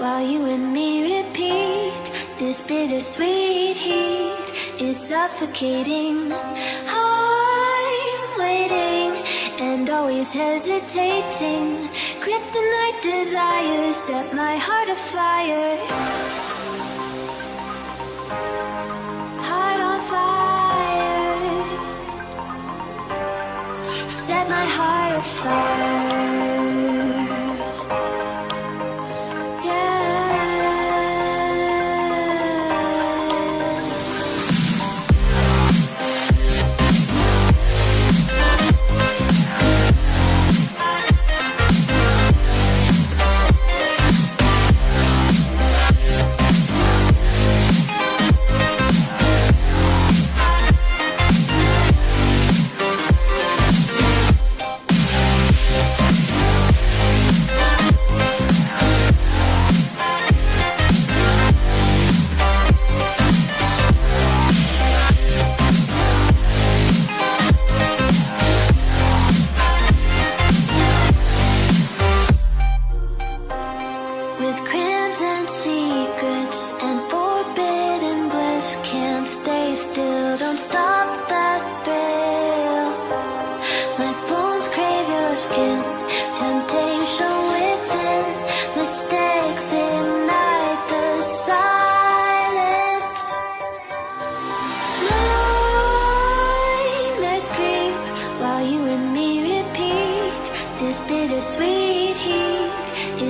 while you and me repeat. This bittersweet heat is suffocating. I'm waiting and always hesitating. Kryptonite desires set my heart afire. Heart on fire. Set my heart afire.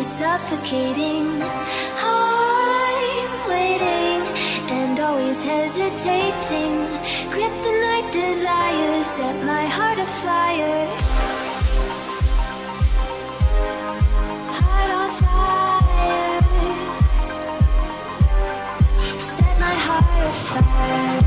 Suffocating. I'm waiting and always hesitating. Kryptonite desires set my heart afire. Heart on fire. Set my heart afire.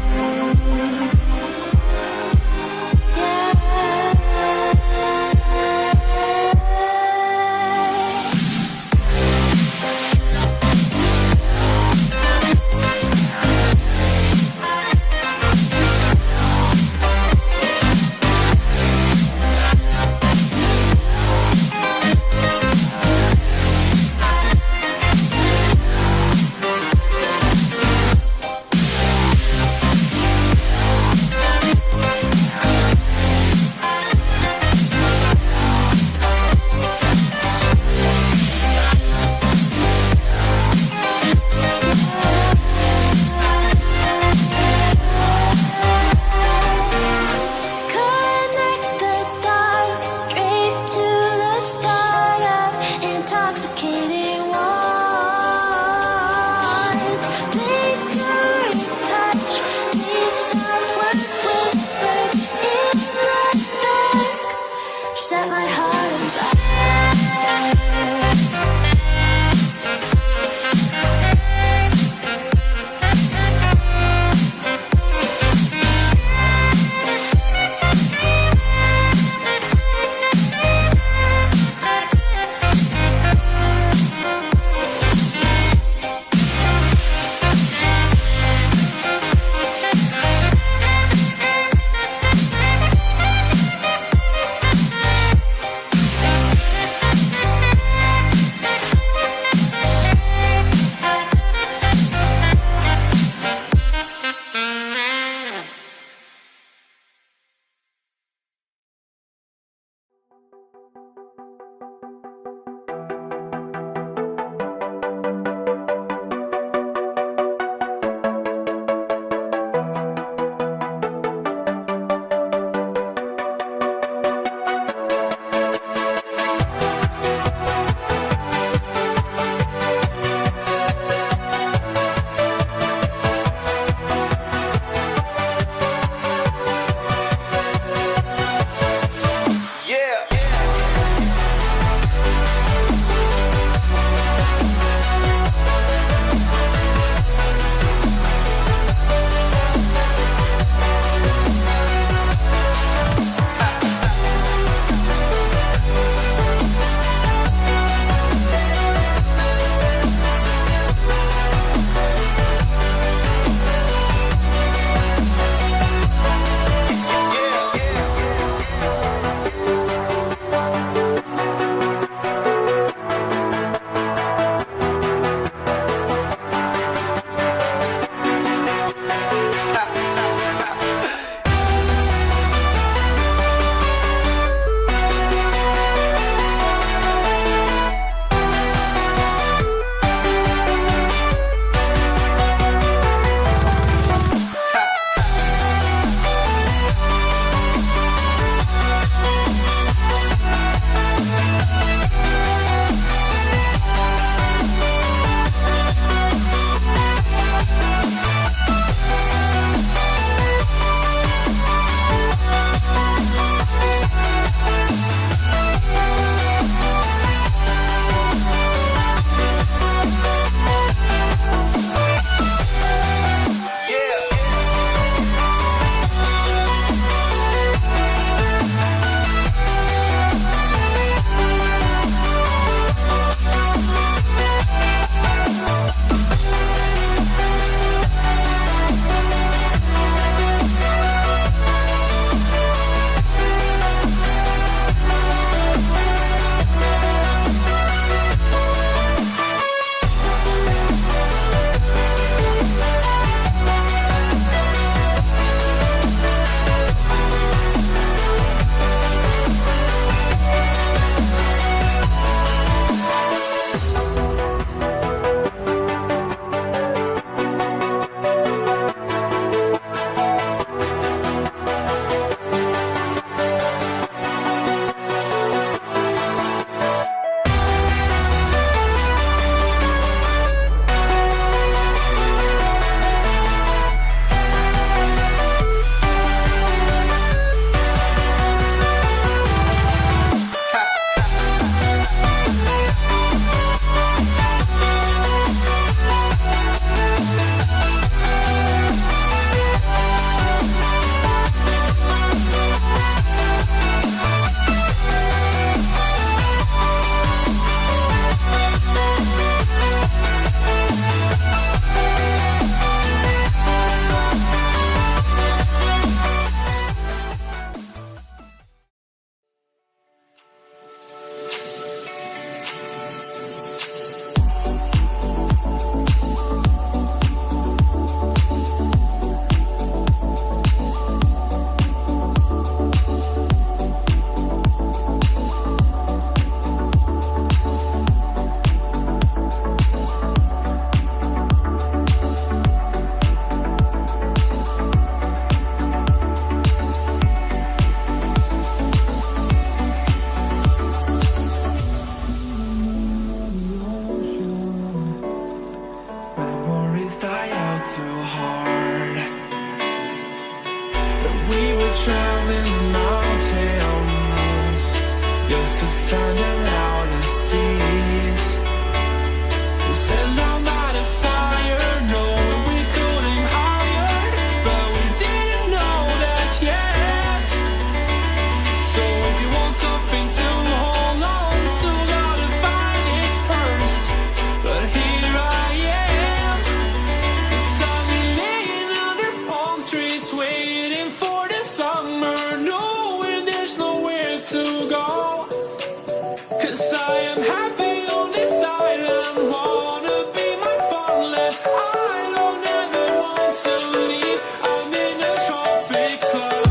'Cause I am happy on this island, wanna be my farmland. I don't ever want to leave, I'm in a tropic club.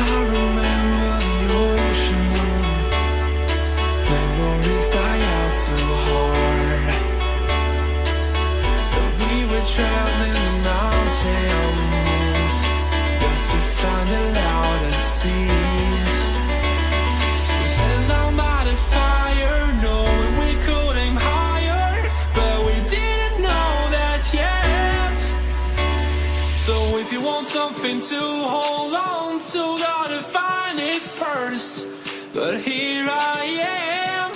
I remember the ocean moon. Memories die out too hard. But we were traveling the mountains just to find the loudest tears. We set down by the fire, knowing we could aim higher, but we didn't know that yet. So if you want something to hold on to, gotta find it first. But here I am,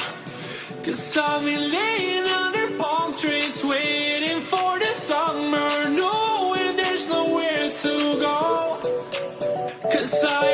'cause I've been laying under palm trees, waiting for the summer, knowing there's nowhere to go. 'Cause I